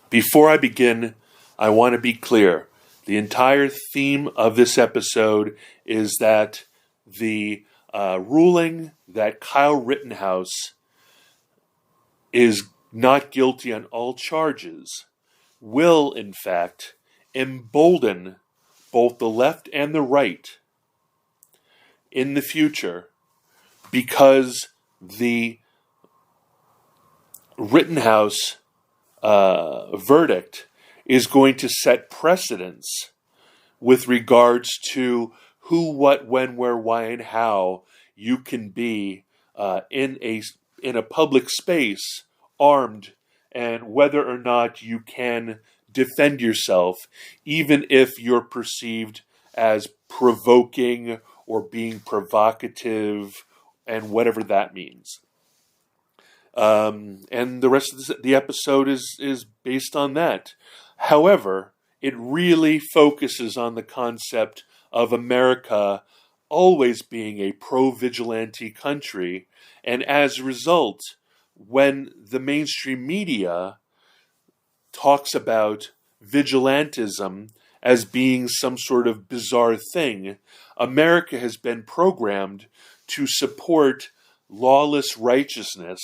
Before I begin, I want to be clear. The entire theme of this episode is that the ruling that Kyle Rittenhouse is not guilty on all charges will, in fact, embolden both the left and the right in the future, because the Rittenhouse verdict is going to set precedents with regards to who, what, when, where, why, and how you can be in a public space armed, and whether or not you can defend yourself, even if you're perceived as provoking or being provocative, and whatever that means. And the rest of the episode is based on that. However, it really focuses on the concept of America always being a pro-vigilante country, and as a result, when the mainstream media talks about vigilantism as being some sort of bizarre thing, America has been programmed to support lawless righteousness,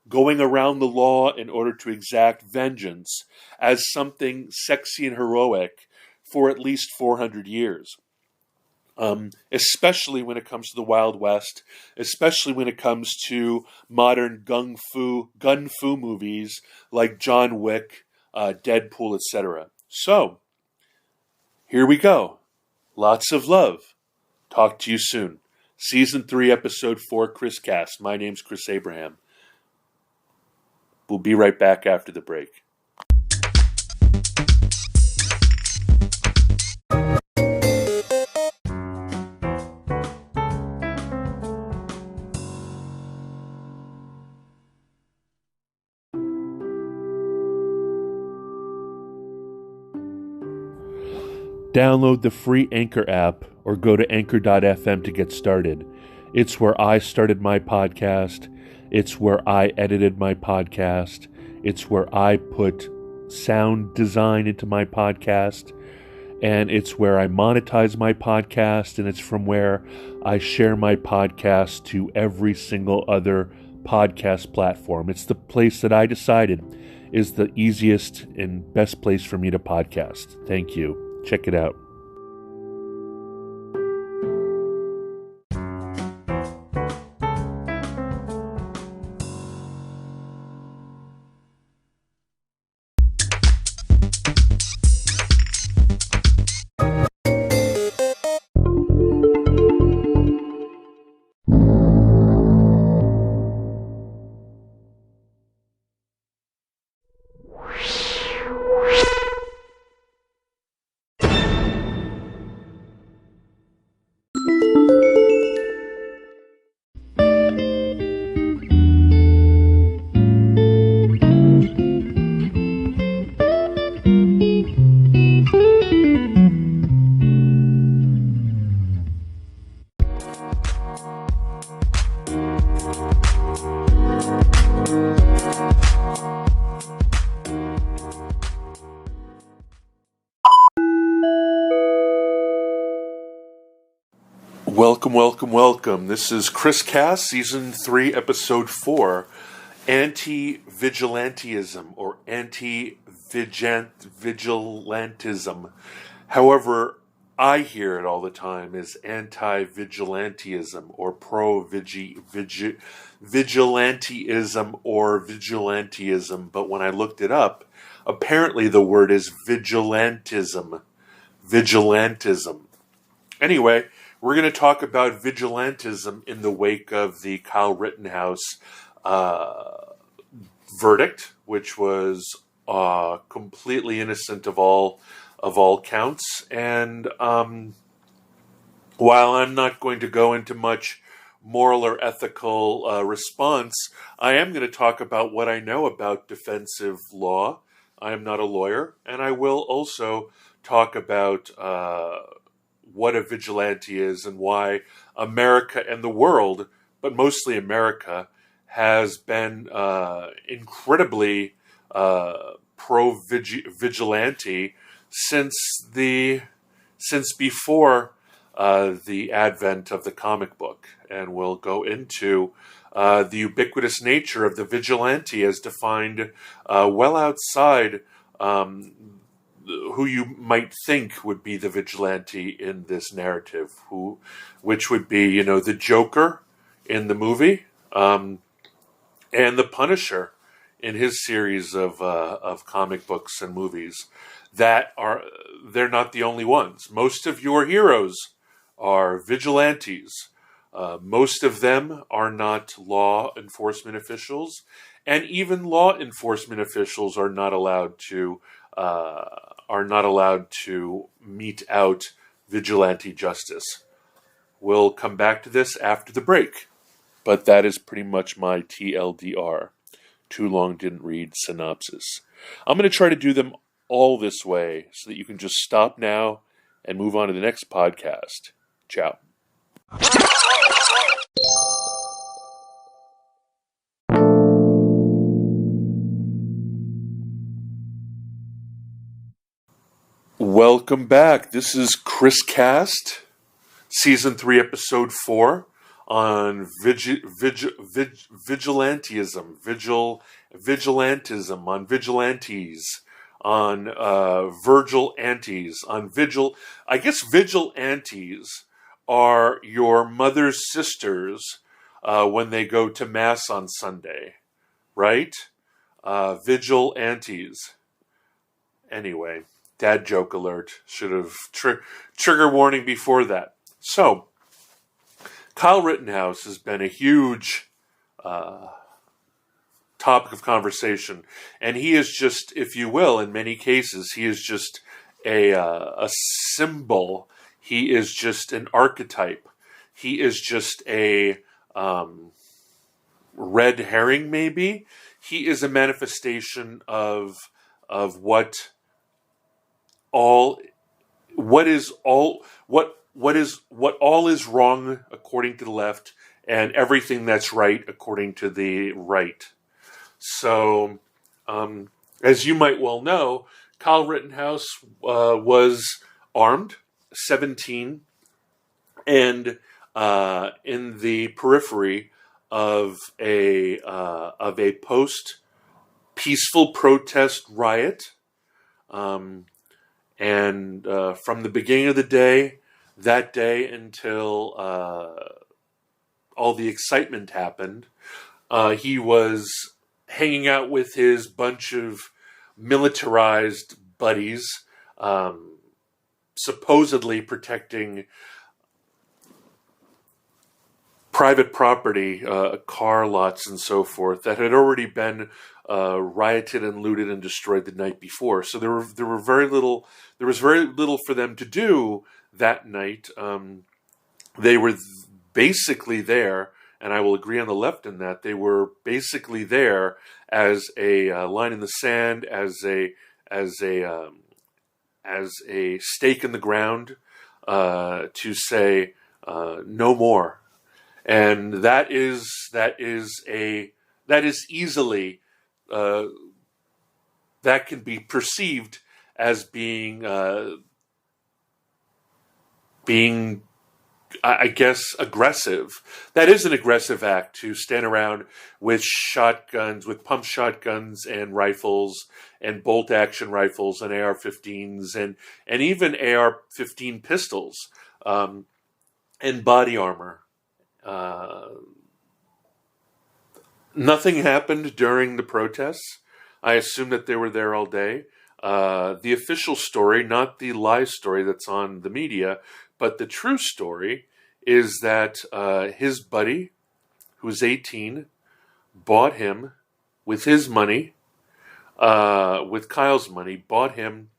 going around the law in order to exact vengeance, as something sexy and heroic for at least 400 years. Especially when it comes to the Wild West, especially when it comes to modern gun fu movies like John Wick, Deadpool, etc. So, here we go. Lots of love. Talk to you soon. Season 3, Episode 4, Chris Cast. My name's Chris Abraham. We'll be right back after the break. Download the free Anchor app or go to anchor.fm to get started. It's where I started my podcast. It's where I edited my podcast. It's where I put sound design into my podcast. And it's where I monetize my podcast. And it's from where I share my podcast to every single other podcast platform. It's the place that I decided is the easiest and best place for me to podcast. Thank you. Check it out. Welcome. This is Chris Cass, Season 3, Episode 4, Anti-Vigilantism, or Anti-Vigilantism. However, I hear it all the time as Anti-Vigilantism, or Pro-Vigilantism, or Vigilantism, but when I looked it up, apparently the word is Vigilantism. Anyway, we're going to talk about vigilantism in the wake of the Kyle Rittenhouse verdict, which was completely innocent of all counts. And while I'm not going to go into much moral or ethical response, I am going to talk about what I know about defensive law. I am not a lawyer, and I will also talk about what a vigilante is and why America and the world, but mostly America, has been incredibly pro-vigilante since before the advent of the comic book, and we'll go into the ubiquitous nature of the vigilante as defined well outside who you might think would be the vigilante in this narrative, which would be, the Joker in the movie, and the Punisher in his series of comic books and movies. They're not the only ones. Most of your heroes are vigilantes. Most of them are not law enforcement officials, and even law enforcement officials are not allowed to mete out vigilante justice. We'll come back to this after the break, but that is pretty much my TLDR. Too long didn't read synopsis. I'm going to try to do them all this way so that you can just stop now and move on to the next podcast. Ciao. Welcome back. This is Chris Cast, Season 3, Episode 4, on vigilantism, vigilantism, on vigilantes, on Virgil antes, on vigil. I guess vigilantes are your mother's sisters when they go to Mass on Sunday, right? Vigilantes. Anyway, dad joke alert. Should have trigger warning before that. So, Kyle Rittenhouse has been a huge topic of conversation, and he is just, if you will, in many cases, he is just a symbol. He is just an archetype. He is just a red herring, maybe. He is a manifestation of what all is wrong according to the left, and everything that's right according to the right. So, as you might well know, Kyle Rittenhouse was armed, 17, and in the periphery of a post-peaceful protest riot. And from the beginning of the day, that day until all the excitement happened, he was hanging out with his bunch of militarized buddies, supposedly protecting private property, car lots and so forth, that had already been rioted and looted and destroyed the night before. So there was very little for them to do that night. They were basically there, and I will agree on the left in that they were basically there as a line in the sand, as a stake in the ground, to say no more. And that is easily that can be perceived as being I guess aggressive. That is an aggressive act, to stand around with shotguns, with pump shotguns and rifles and bolt action rifles and AR-15s and even AR-15 pistols and body armor. Nothing happened during the protests. I assume that they were there all day. The official story, not the lie story that's on the media, but the true story is that his buddy, who's 18, bought him with his money, with Kyle's money, bought him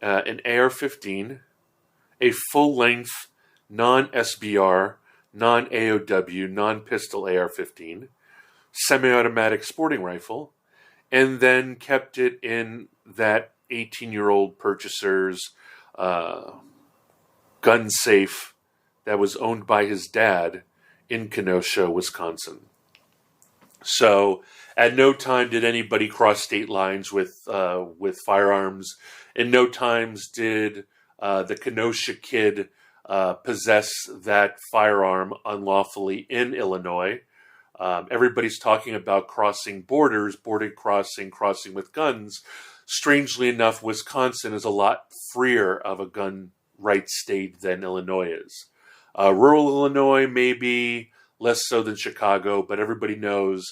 an AR-15, a full-length, non-SBR, non-AOW, non-pistol AR-15, semi-automatic sporting rifle, and then kept it in that 18-year-old purchaser's gun safe that was owned by his dad in Kenosha, Wisconsin. So, At no time did anybody cross state lines with firearms. In no times did the Kenosha kid possess that firearm unlawfully in Illinois. Everybody's talking about crossing borders, border crossing, crossing with guns. Strangely enough, Wisconsin is a lot freer of a gun rights state than Illinois is. Rural Illinois, maybe less so than Chicago, but everybody knows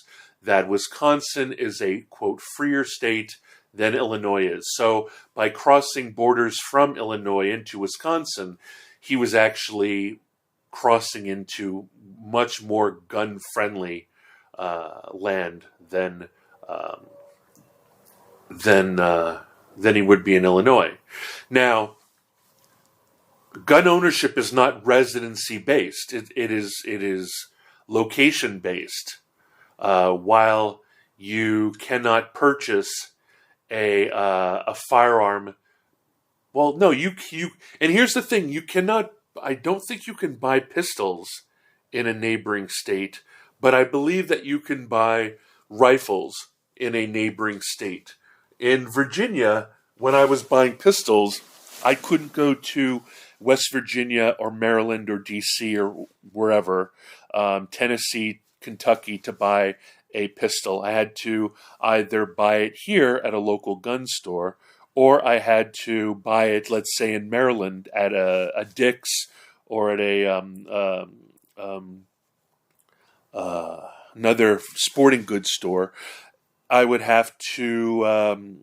that Wisconsin is a, quote, freer state than Illinois is. So by crossing borders from Illinois into Wisconsin, he was actually crossing into much more gun-friendly land than he would be in Illinois. Now, gun ownership is not residency based. It is location based. While you cannot purchase a firearm, well, no, you. And here's the thing: you cannot. I don't think you can buy pistols in a neighboring state, but I believe that you can buy rifles in a neighboring state. In Virginia, when I was buying pistols, I couldn't go to West Virginia or Maryland or D.C. or wherever, Tennessee, Kentucky, to buy a pistol. I had to either buy it here at a local gun store, or I had to buy it, let's say, in Maryland at a Dick's or at another sporting goods store. I would have to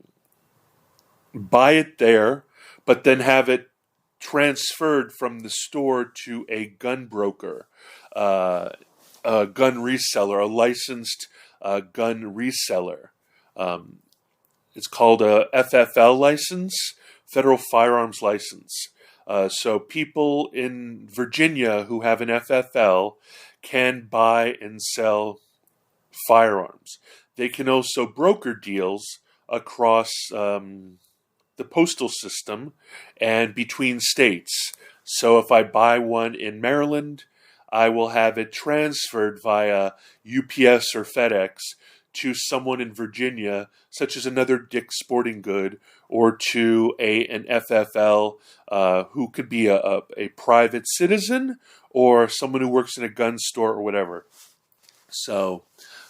buy it there, but then have it transferred from the store to a gun broker, a gun reseller, a licensed gun reseller. It's called a FFL license, Federal Firearms License. So people in Virginia who have an FFL can buy and sell firearms. They can also broker deals across the postal system and between states. So if I buy one in Maryland, I will have it transferred via UPS or FedEx to someone in Virginia, such as another Dick's Sporting Good, or to an FFL who could be a private citizen or someone who works in a gun store or whatever. So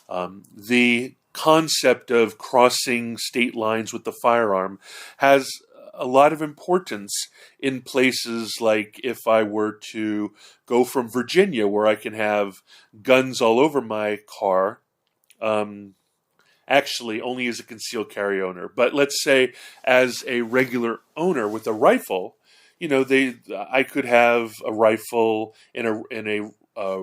the concept of crossing state lines with the firearm has a lot of importance in places like if I were to go from Virginia, where I can have guns all over my car, actually only as a concealed carry owner, but let's say as a regular owner with a rifle, I could have a rifle in a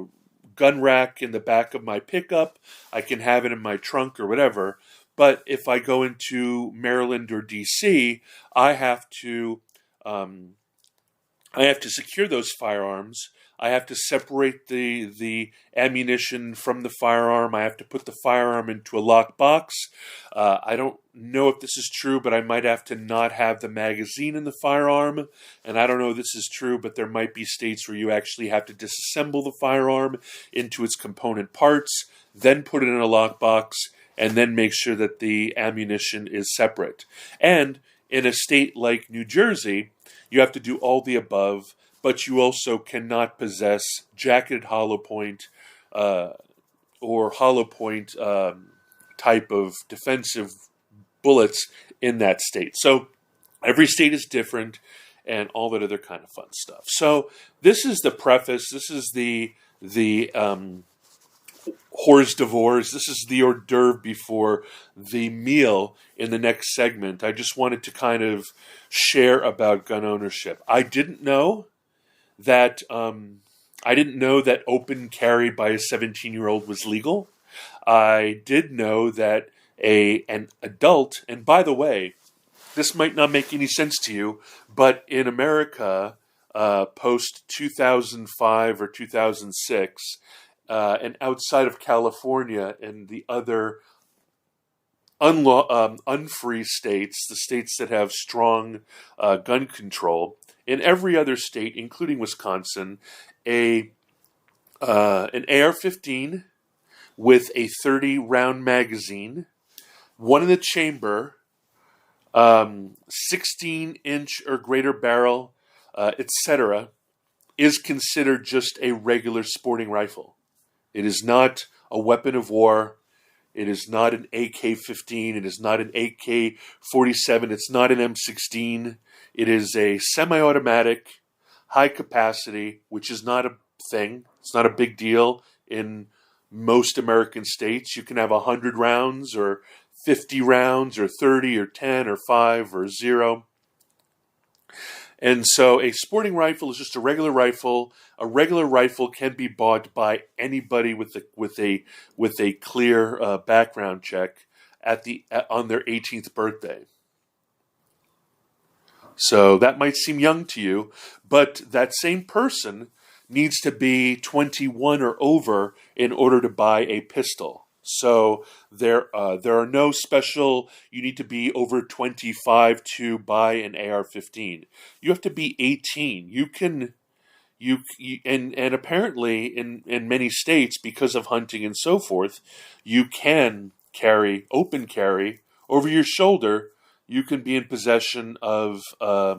gun rack in the back of my pickup. I can have it in my trunk or whatever. But if I go into Maryland or DC, I have to secure those firearms. I have to separate the ammunition from the firearm. I have to put the firearm into a locked box. I don't know if this is true, but I might have to not have the magazine in the firearm. And I don't know if this is true, but there might be states where you actually have to disassemble the firearm into its component parts, then put it in a lockbox, and then make sure that the ammunition is separate. And in a state like New Jersey, you have to do all the above, but you also cannot possess jacketed hollow point or hollow point type of defensive bullets in that state. So every state is different and all that other kind of fun stuff. So this is the preface. This is the hors d'oeuvres. This is the hors d'oeuvre before the meal in the next segment. I just wanted to kind of share about gun ownership. I didn't know that open carry by a 17-year-old was legal. I did know that an adult, and by the way, this might not make any sense to you, but in America, post 2005 or 2006, and outside of California and the other unfree states, the states that have strong gun control, in every other state, including Wisconsin, an AR-15 with a 30-round magazine, one in the chamber, 16-inch or greater barrel, etc., is considered just a regular sporting rifle. It is not a weapon of war. It is not an AK-15. It is not an AK-47. It's not an M16. It is a semi-automatic, high capacity, which is not a thing. It's not a big deal in most American states. You can have 100 rounds or 50 rounds or 30 or 10 or 5 or 0. And so a sporting rifle is just a regular rifle. A regular rifle can be bought by anybody with a clear background check on their 18th birthday. So that might seem young to you, but that same person needs to be 21 or over in order to buy a pistol. So there are no special, you need to be over 25 to buy an AR-15. You have to be 18. And apparently in many states, because of hunting and so forth, you can open carry over your shoulder. You can be in possession of a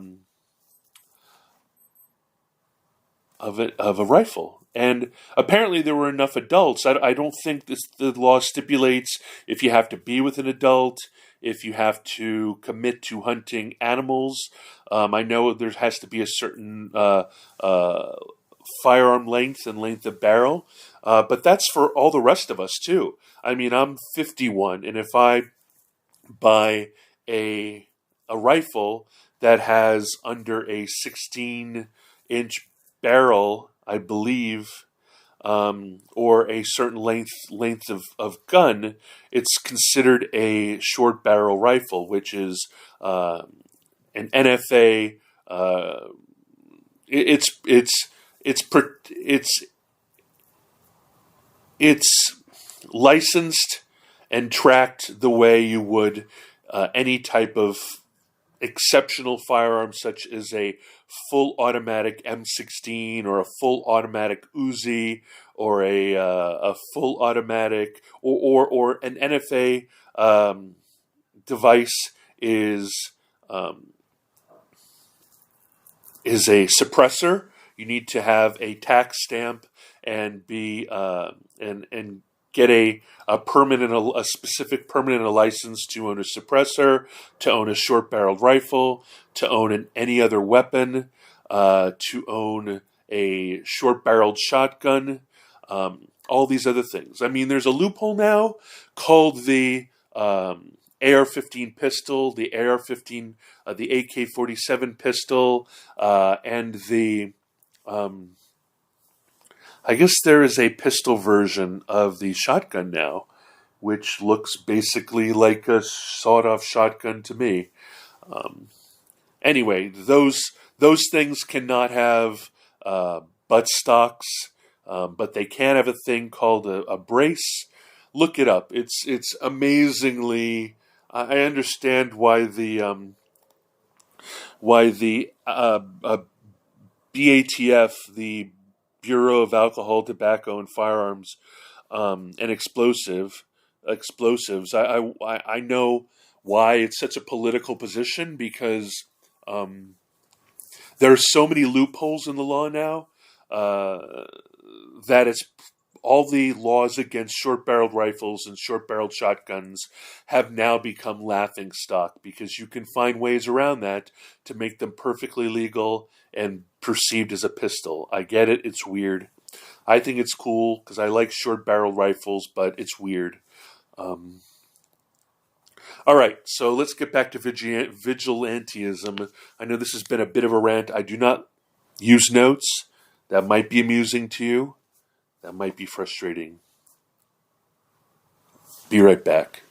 rifle. And apparently there were enough adults. I don't think the law stipulates if you have to be with an adult, if you have to commit to hunting animals. I know there has to be a certain firearm length and length of barrel. But that's for all the rest of us too. I mean, I'm 51, and if I buy a rifle that has under a 16-inch barrel, I believe, or a certain length of gun, it's considered a short barrel rifle, which is an NFA. It's licensed and tracked the way you would any type of exceptional firearm, such as a full automatic M16 or a full automatic Uzi or a full automatic or an NFA device is a suppressor. You need to have a tax stamp and be and get a specific permanent license to own a suppressor, to own a short-barreled rifle, to own any other weapon, to own a short-barreled shotgun, all these other things. I mean, there's a loophole now called the AR-15 pistol, the AR-15, the AK-47 pistol, and the I guess there is a pistol version of the shotgun now, which looks basically like a sawed-off shotgun to me. Anyway, those things cannot have butt stocks, but they can have a thing called a brace. Look it up. It's amazingly. I understand why the BATF, the Bureau of Alcohol, Tobacco, and Firearms, and explosives. I know why it's such a political position, because there are so many loopholes in the law now that it's all the laws against short-barreled rifles and short-barreled shotguns have now become laughing stock, because you can find ways around that to make them perfectly legal and perceived as a pistol. I get it. It's weird. I think it's cool because I like short-barreled rifles, but it's weird. All right, so let's get back to vigilantism. I know this has been a bit of a rant. I do not use notes. That might be amusing to you. That might be frustrating. Be right back.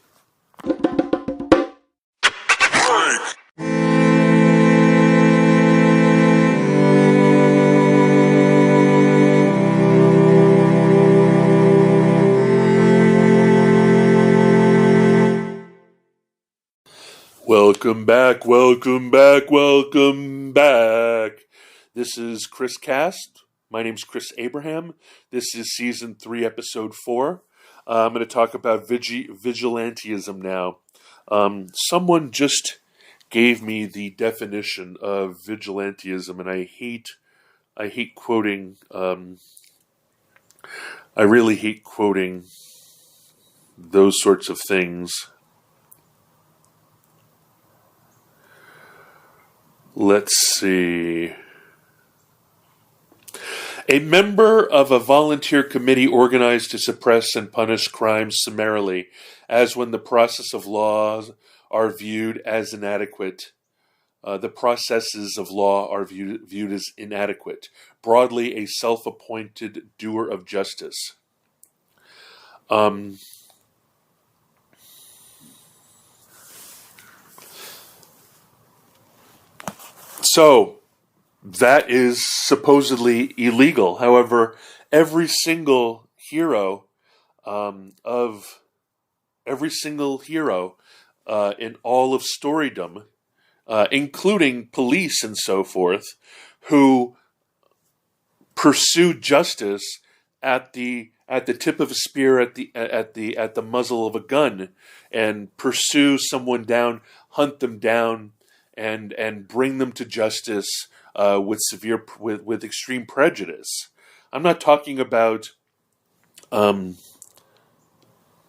Welcome back, welcome back, welcome back. This is Chris Cast. My name's Chris Abraham. This is Season 3, Episode 4. I'm going to talk about vigilantism now. Someone just gave me the definition of vigilantism, and I hate quoting. I really hate quoting those sorts of things. Let's see. A member of a volunteer committee organized to suppress and punish crimes summarily, as when the process of laws are viewed as inadequate. The processes of law are viewed as inadequate. Broadly, a self-appointed doer of justice. So, that is supposedly illegal. However, every single hero of every single hero in all of storydom, including police and so forth, who pursue justice at the tip of a spear, at the muzzle of a gun, and pursue someone down, hunt them down, and bring them to justice with extreme prejudice. I'm not talking about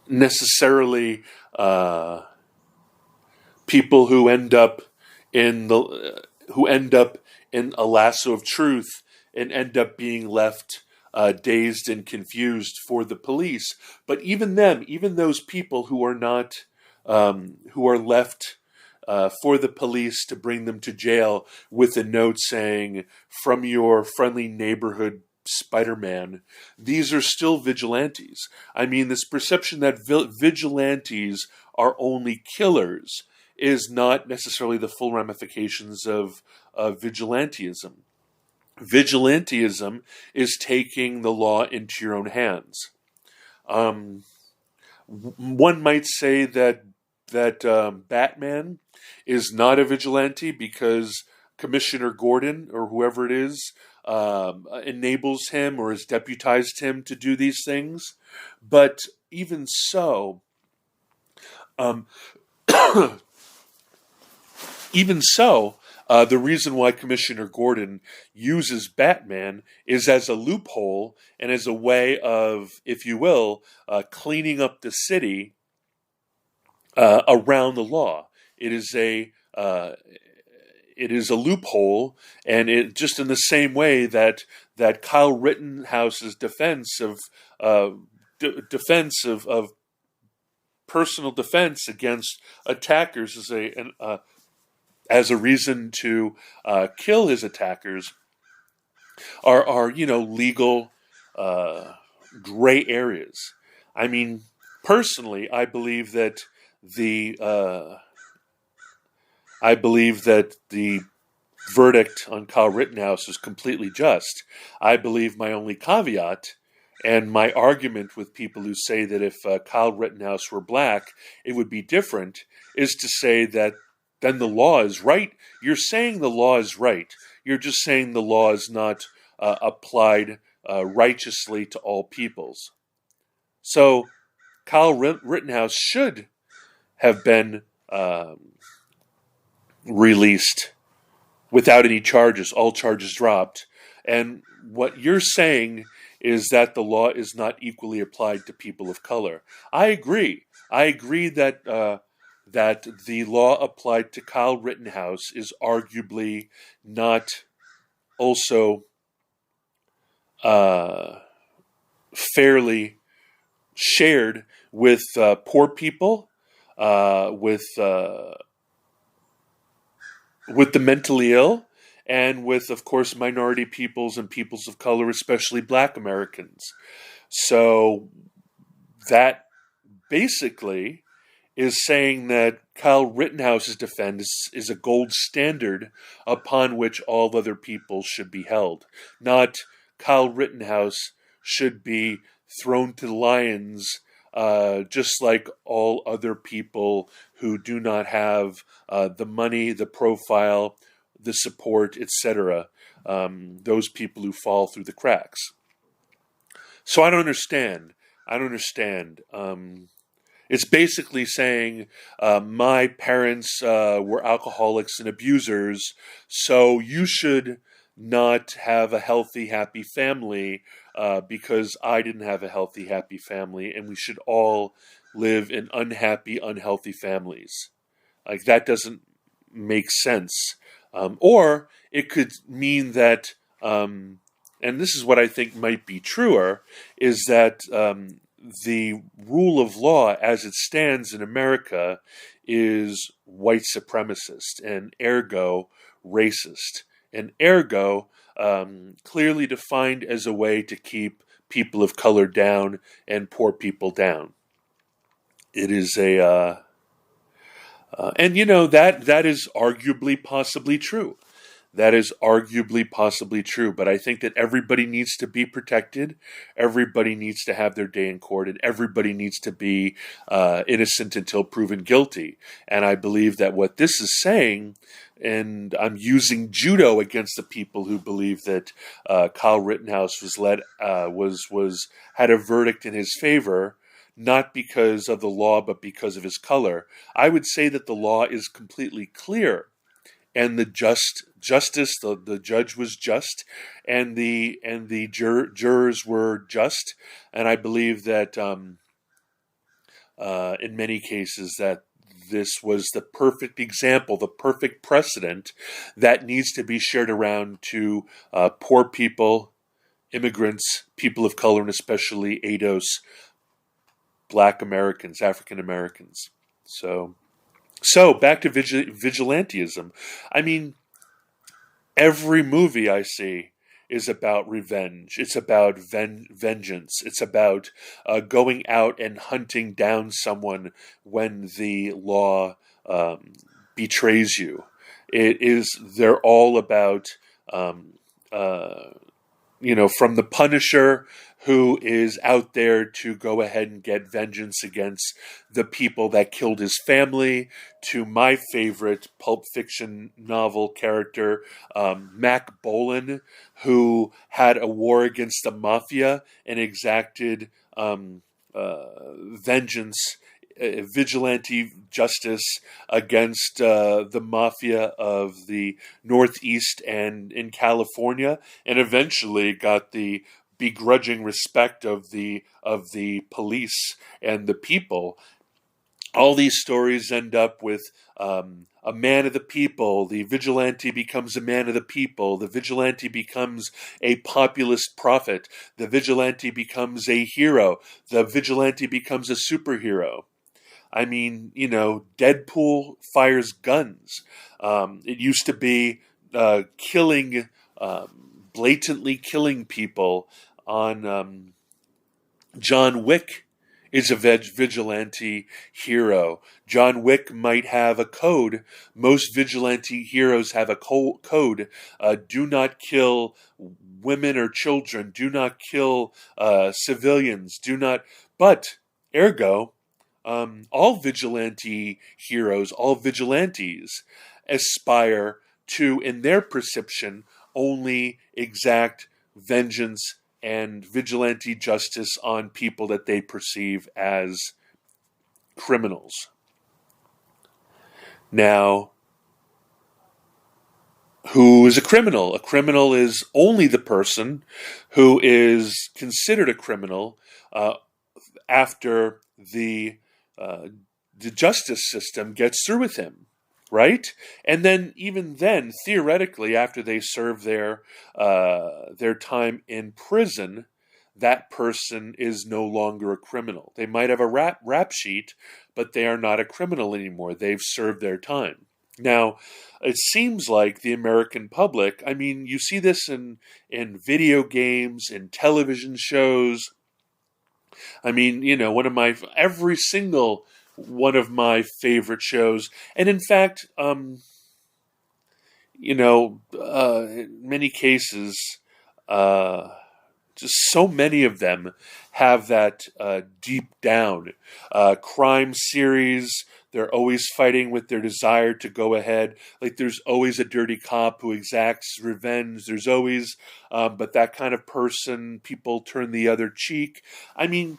necessarily people who end up in a lasso of truth and end up being left dazed and confused for the police. But even them, even those people who are not who are left for the police to bring them to jail with a note saying, "From your friendly neighborhood Spider-Man," these are still vigilantes. I mean, this perception that vigilantes are only killers is not necessarily the full ramifications of vigilantism. Vigilantism is taking the law into your own hands. One might say that Batman is not a vigilante because Commissioner Gordon or whoever it is enables him or has deputized him to do these things. But even so, the reason why Commissioner Gordon uses Batman is as a loophole and as a way of, if you will, cleaning up the city around the law. It is a loophole, and it just in the same way that Kyle Rittenhouse's defense of personal defense against attackers is as a reason to kill his attackers are legal gray areas. I mean, personally, I believe that the verdict on Kyle Rittenhouse is completely just. I believe my only caveat and my argument with people who say that if Kyle Rittenhouse were black, it would be different, is to say that then the law is right. You're saying the law is right. You're just saying the law is not applied righteously to all peoples. So Kyle Rittenhouse should have been released without any charges, all charges dropped. And what you're saying is that the law is not equally applied to people of color. I agree. I agree that that the law applied to Kyle Rittenhouse is arguably not also fairly shared with poor people, with the mentally ill, and with, of course, minority peoples and peoples of color, especially Black Americans. So that basically is saying that Kyle Rittenhouse's defense is a gold standard upon which all other people should be held. Not Kyle Rittenhouse should be thrown to the lions just like all other people who do not have the money, the profile, the support, etc. Those people who fall through the cracks. So I don't understand. I don't understand. It's basically saying my parents were alcoholics and abusers, so you should not have a healthy, happy family because I didn't have a healthy, happy family, and we should all live in unhappy, unhealthy families. Like, that doesn't make sense. Or it could mean that, and this is what I think might be truer, is that the rule of law as it stands in America is white supremacist and ergo racist, and ergo clearly defined as a way to keep people of color down and poor people down. It is and that is arguably possibly true. That is arguably possibly true, but I think that everybody needs to be protected. Everybody needs to have their day in court, and everybody needs to be innocent until proven guilty. And I believe that what this is saying, and I'm using judo against the people who believe that Kyle Rittenhouse was had a verdict in his favor, not because of the law, but because of his color. I would say that the law is completely clear, and the justice, the judge was just, and the jurors were just, and I believe that in many cases that this was the perfect example, the perfect precedent that needs to be shared around to poor people, immigrants, people of color, and especially ADOS, Black Americans, African Americans. So back to vigilantism. I mean, every movie I see is about revenge. It's about vengeance. It's about going out and hunting down someone when the law betrays you. They're all about, from the Punisher, who is out there to go ahead and get vengeance against the people that killed his family, to my favorite Pulp Fiction novel character, Mac Bolan, who had a war against the mafia and exacted vengeance, vigilante justice against the mafia of the Northeast and in California, and eventually got the begrudging respect of the police and the people. All these stories end up with a man of the people. The vigilante becomes a man of the people. The vigilante becomes a populist prophet. The vigilante becomes a hero. The vigilante becomes a superhero. I mean, Deadpool fires guns. It used to be killing, blatantly killing people on John Wick is a vigilante hero. John Wick might have a code. Most vigilante heroes have a code. Do not kill women or children. Do not kill civilians. Do not. But, ergo, all vigilante heroes, all vigilantes aspire to, in their perception, only exact vengeance and vigilante justice on people that they perceive as criminals. Now, who is a criminal? A criminal is only the person who is considered a criminal after the justice system gets through with him. Right? And then, even then, theoretically, after they serve their time in prison, that person is no longer a criminal. They might have a rap sheet, but they are not a criminal anymore. They've served their time. Now, it seems like the American public, I mean, you see this in video games, in television shows. I mean, every single one of my favorite shows. And in fact, in many cases, just so many of them have that deep down crime series. They're always fighting with their desire to go ahead. Like, there's always a dirty cop who exacts revenge. There's always, but that kind of person, people turn the other cheek. I mean,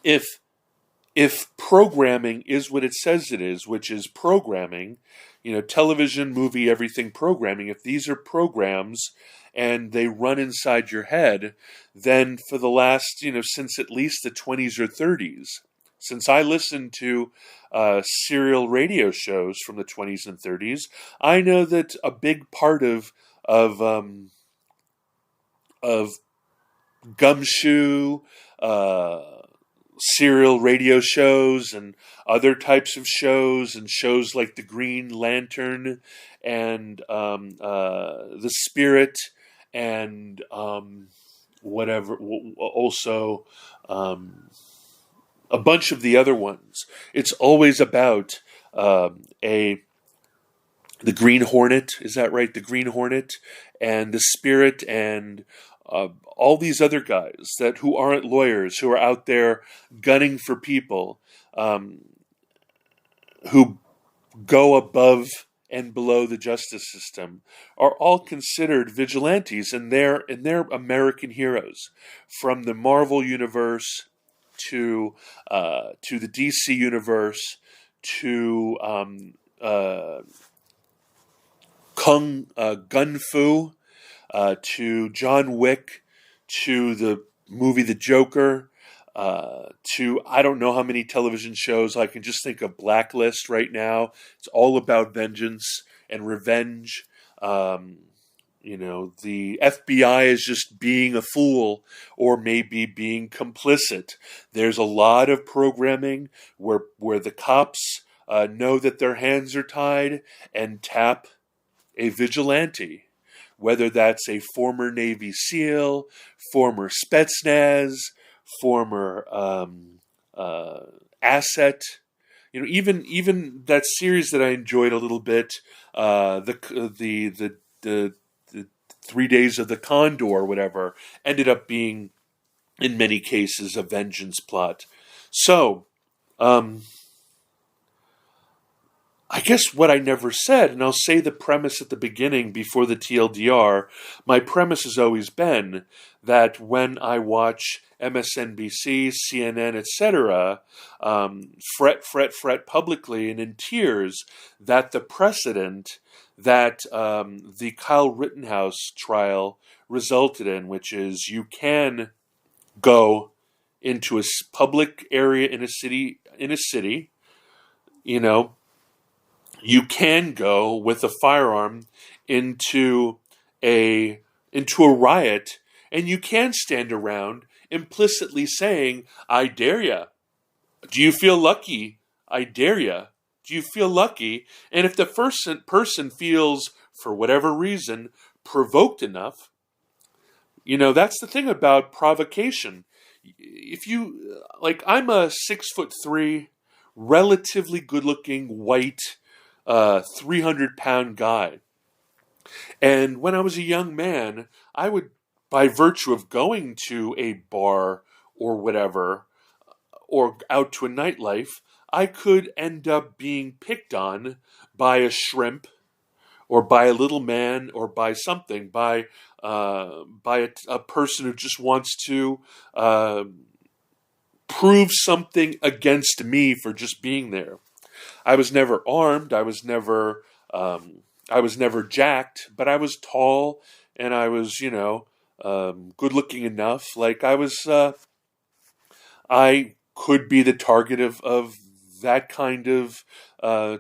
if programming is what it says it is, which is programming, television, movie, everything programming, if these are programs and they run inside your head, then for the last, since at least the 20s or 30s, since I listened to serial radio shows from the 20s and 30s, I know that a big part of of gumshoe, serial radio shows and other types of shows, and shows like The Green Lantern and The Spirit and whatever, also a bunch of the other ones. It's always about the Green Hornet, is that right? The Green Hornet and The Spirit and all these other guys who aren't lawyers, who are out there gunning for people, who go above and below the justice system, are all considered vigilantes, and they're American heroes, from the Marvel universe to the DC universe to Gun Fu, to John Wick, to the movie The Joker, to I don't know how many television shows. I can just think of Blacklist right now. It's all about vengeance and revenge. The FBI is just being a fool, or maybe being complicit. There's a lot of programming where the cops know that their hands are tied and tap a vigilante, whether that's a former Navy SEAL, former Spetsnaz, former asset. Even that series that I enjoyed a little bit, the 3 Days of the Condor, or whatever, ended up being, in many cases, a vengeance plot. So, I guess what I never said, and I'll say the premise at the beginning before the TLDR, my premise has always been that when I watch MSNBC, CNN, etc., fret publicly and in tears that the precedent that the Kyle Rittenhouse trial resulted in, which is you can go into a public area in a city, you can go with a firearm into a riot, and you can stand around implicitly saying, "I dare ya. Do you feel lucky? I dare ya. Do you feel lucky?" And if the first person feels, for whatever reason, provoked enough, that's the thing about provocation. If you, I'm a 6'3", relatively good-looking white 300-pound guy. And when I was a young man, I would, by virtue of going to a bar or whatever, or out to a nightlife, I could end up being picked on by a shrimp, or by a little man, or by something, by a person who just wants to prove something against me for just being there. I was never armed. I was never jacked, but I was tall, and I was, good looking enough. I could be the target of that kind of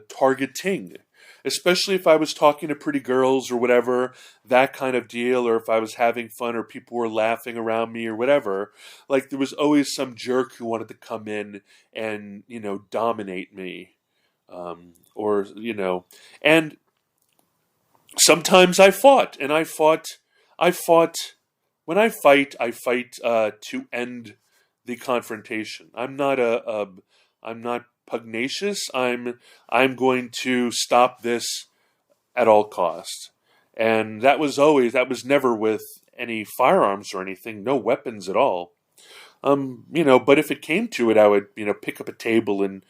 targeting, especially if I was talking to pretty girls or whatever, that kind of deal, or if I was having fun or people were laughing around me or whatever. There was always some jerk who wanted to come in and, dominate me. And sometimes I fought, when I fight, I fight to end the confrontation. I'm not pugnacious. I'm going to stop this at all costs. And that was never with any firearms or anything, no weapons at all. But if it came to it, I would, pick up a table and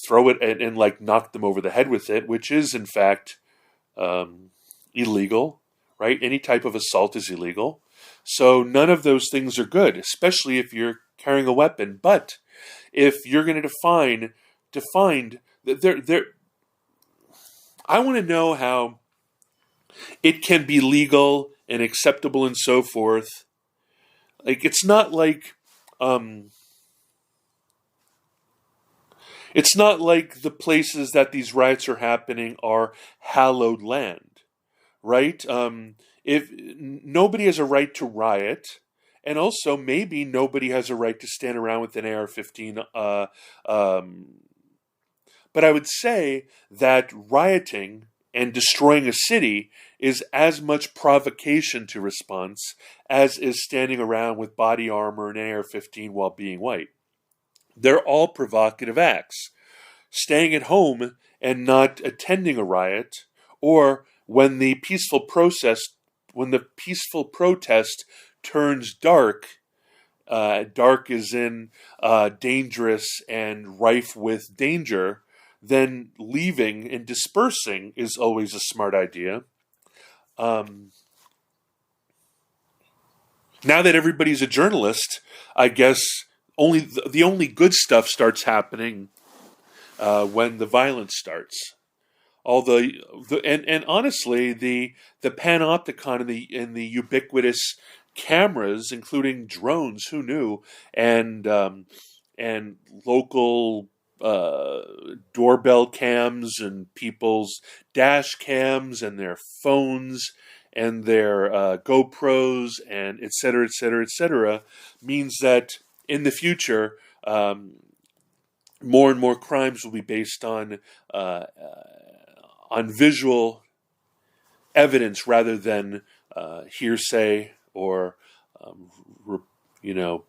throw it and knock them over the head with it, which is in fact illegal, right? Any type of assault is illegal. So none of those things are good, especially if you're carrying a weapon. But if you're going to define, I want to know how it can be legal and acceptable and so forth. Like um, it's not like the places that these riots are happening are hallowed land, right? If nobody has a right to riot, and also maybe nobody has a right to stand around with an AR-15. But I would say that rioting and destroying a city is as much provocation to response as is standing around with body armor and AR-15 while being white. They're all provocative acts. Staying at home and not attending a riot, or when the peaceful protest turns dark, dark is in dangerous and rife with danger, then leaving and dispersing is always a smart idea. Um, Now that everybody's a journalist, I guess the only good stuff starts happening when the violence starts. All and honestly, the panopticon and the ubiquitous cameras, including drones, who knew, and local doorbell cams and people's dash cams and their phones and their GoPros and et cetera, et cetera, et cetera, means that in the future, more and more crimes will be based on visual evidence rather than hearsay or um, you know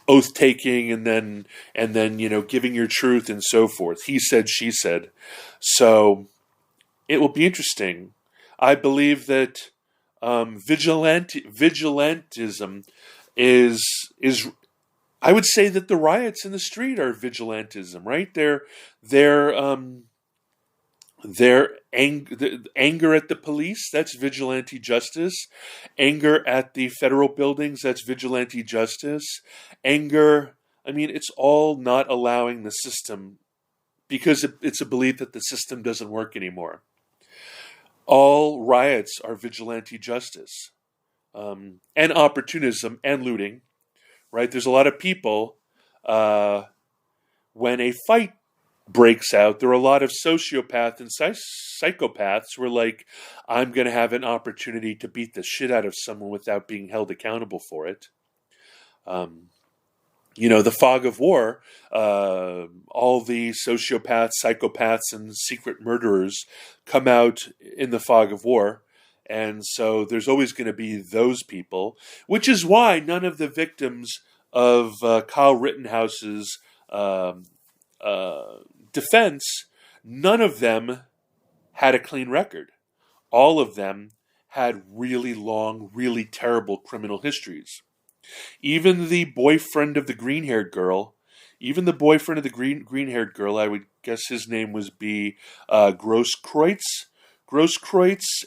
oath taking and then giving your truth and so forth. He said, she said. So it will be interesting. I believe that vigilantism is I would say that the riots in the street are vigilantism, right? Their anger at the police, that's vigilante justice. Anger at the federal buildings, that's vigilante justice. Anger, I mean, it's all not allowing the system because it's a belief that the system doesn't work anymore. All riots are vigilante justice, and opportunism and looting, right? There's a lot of people, when a fight breaks out, there are a lot of sociopaths and psychopaths who are like, I'm going to have an opportunity to beat the shit out of someone without being held accountable for it. The fog of war, all the sociopaths, psychopaths, and secret murderers come out in the fog of war. And so there's always going to be those people, which is why none of the victims of Kyle Rittenhouse's defense, none of them had a clean record. All of them had really long, really terrible criminal histories. Even the boyfriend of the green-haired girl, green-haired girl, I would guess his name was Grosskreutz.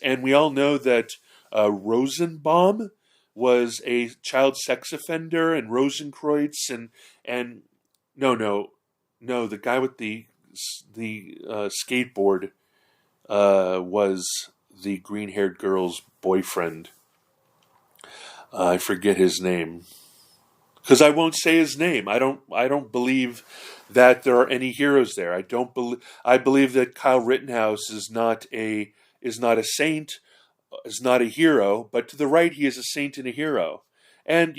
And we all know that Rosenbaum was a child sex offender, and Rosenkreutz and no, the guy with the skateboard was the green-haired girl's boyfriend. I forget his name because I won't say his name. I don't believe that there are any heroes there. I believe that Kyle Rittenhouse is not a saint, is not a hero, but to the right he is a saint and a hero. And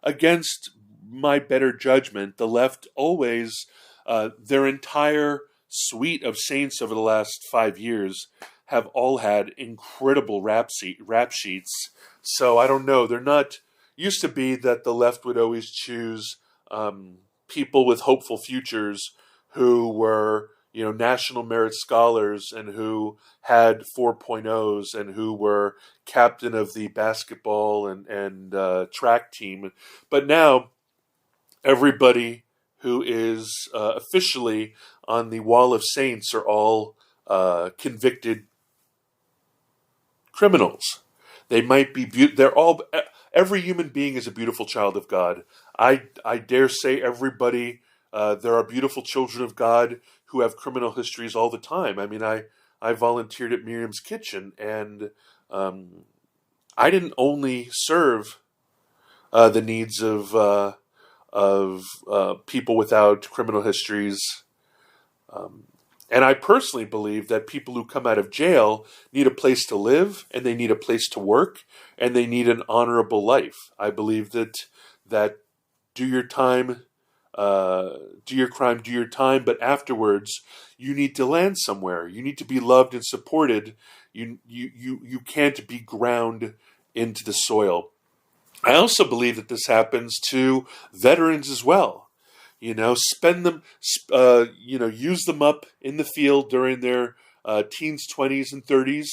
against my better judgment, the left always their entire suite of saints over the last 5 years have all had incredible rap sheets. So I don't know. They're not. Used to be that the left would always choose people with hopeful futures who were national merit scholars and who had 4.0s and who were captain of the basketball and track team. But now everybody who is officially on the wall of saints are all convicted criminals. They might be they're all every human being is a beautiful child of God. I dare say everybody there are beautiful children of God who have criminal histories all the time. I mean, I volunteered at Miriam's Kitchen, and I didn't only serve the needs of people without criminal histories. And I personally believe that people who come out of jail need a place to live, and they need a place to work, and they need an honorable life. I believe that do your time, do your crime, do your time, but afterwards you need to land somewhere. You need to be loved and supported. You can't be ground into the soil. I also believe that this happens to veterans as well. Spend them, use them up in the field during their teens, 20s, and 30s,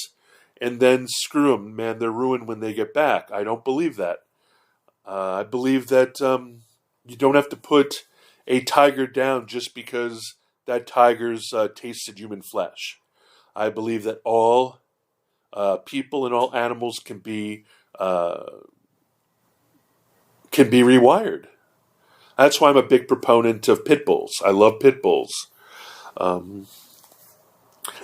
and then screw them, man. They're ruined when they get back. I don't believe that. I believe that you don't have to put a tiger down just because that tiger's tasted human flesh. I believe that all people and all animals can be rewired. That's why I'm a big proponent of pit bulls. I love pit bulls.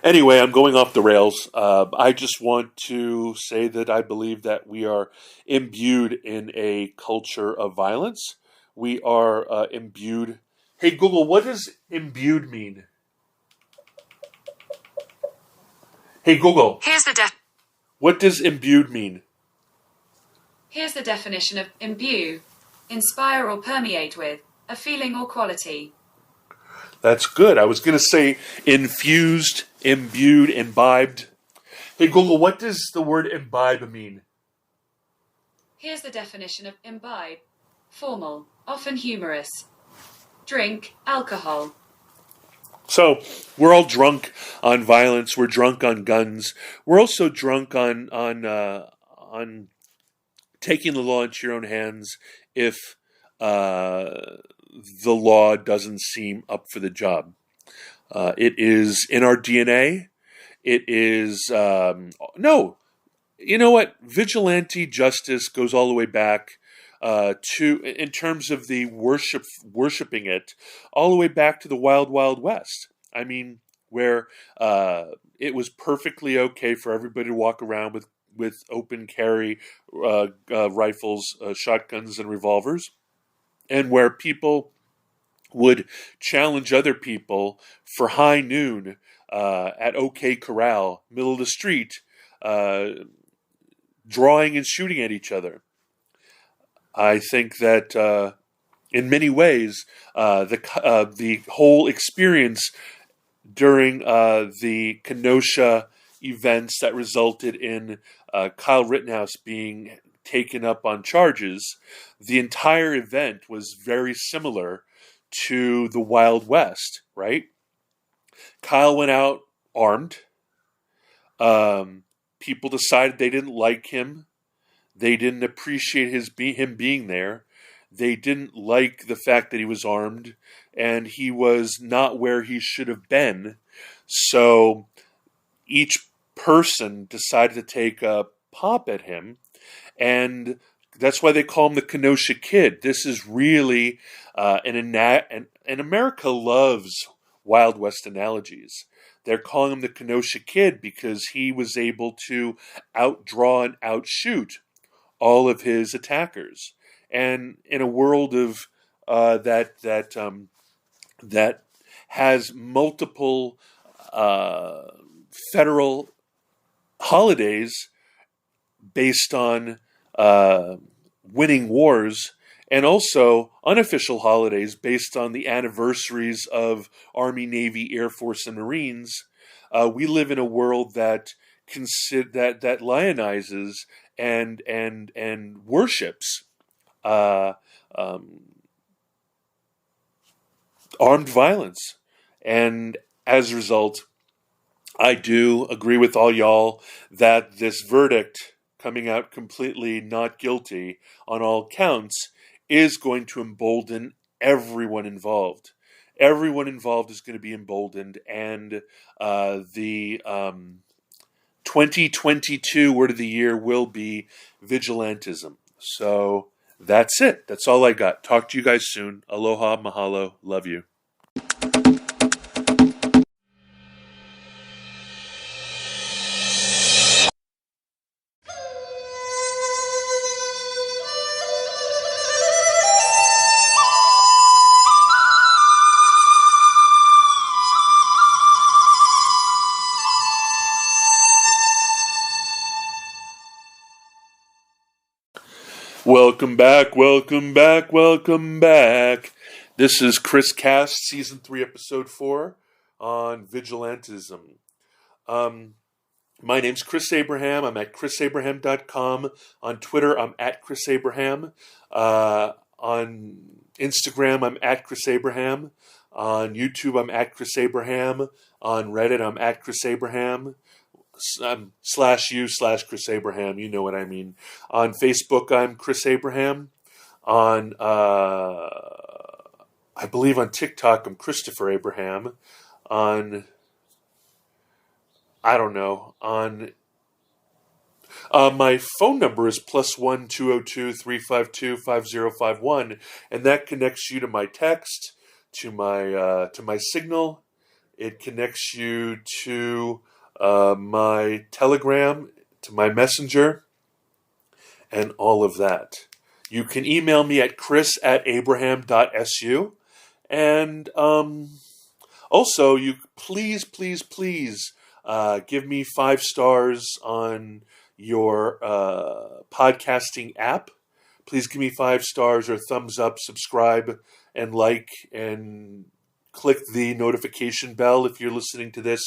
Anyway, I'm going off the rails. I just want to say that I believe that we are imbued in a culture of violence. We are imbued. Hey, Google, what does imbued mean? Hey, Google. What does imbued mean? Here's the definition of imbue. Inspire or permeate with, a feeling or quality. That's good. I was going to say infused, imbued, imbibed. Hey, Google, what does the word imbibe mean? Here's the definition of imbibe. Formal, often humorous. Drink, alcohol. So, we're all drunk on violence. We're drunk on guns. We're also drunk on taking the law into your own hands if the law doesn't seem up for the job. It is in our DNA. It is no. You know what? Vigilante justice goes all the way back to, in terms of the worshiping it, all the way back to the Wild Wild West. I mean, where it was perfectly okay for everybody to walk around with open carry rifles, shotguns, and revolvers, and where people would challenge other people for high noon at OK Corral, middle of the street, drawing and shooting at each other. I think that in many ways, the whole experience during the Kenosha events that resulted in Kyle Rittenhouse being taken up on charges, the entire event was very similar to the Wild West, right? Kyle went out armed. People decided they didn't like him. They didn't appreciate him being there. They didn't like the fact that he was armed, and he was not where he should have been. So each person decided to take a pop at him, and that's why they call him the Kenosha Kid. This is really and America loves Wild West analogies. They're calling him the Kenosha Kid because he was able to outdraw and outshoot all of his attackers. And in a world of that has multiple federal holidays based on winning wars, and also unofficial holidays based on the anniversaries of Army, Navy, Air Force, and Marines, we live in a world that that lionizes and worships armed violence. And as a result, I do agree with all y'all that this verdict, coming out completely not guilty on all counts, is going to embolden everyone involved. Everyone involved is going to be emboldened, and the 2022 word of the year will be vigilantism. So that's it. That's all I got. Talk to you guys soon. Aloha, mahalo, love you. Welcome back, welcome back, welcome back. This is Chris Cast, Season 3, Episode 4 on vigilantism. My name's Chris Abraham. I'm at chrisabraham.com. On Twitter, I'm at Chris Abraham. On Instagram, I'm at Chris Abraham. On YouTube, I'm at Chris Abraham. On Reddit, I'm at Chris Abraham. /u/Chris Abraham, you know what I mean. On Facebook, I'm Chris Abraham. On, I believe on TikTok, I'm Christopher Abraham. On, I don't know. On, my phone number is +1 202 352 5051, and that connects you to my text, to my Signal. It connects you to my Telegram, to my Messenger, and all of that. You can email me at chris@abraham.su. And also, you please give me 5 stars on your podcasting app. Please give me 5 stars or thumbs up, subscribe, and like, and click the notification bell if you're listening to this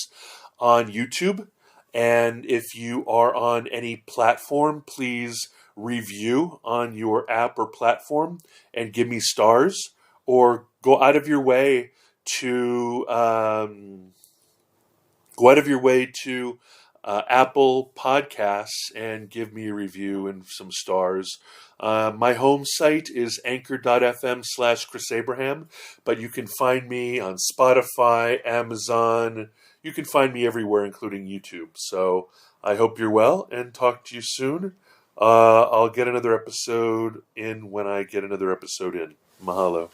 on YouTube. And if you are on any platform, please review on your app or platform and give me stars, or go out of your way to Apple Podcasts and give me a review and some stars. My home site is anchor.fm/Chris Abraham, but you can find me on Spotify, Amazon. You can find me everywhere, including YouTube. So I hope you're well, and talk to you soon. I'll get another episode in when I get another episode in. Mahalo.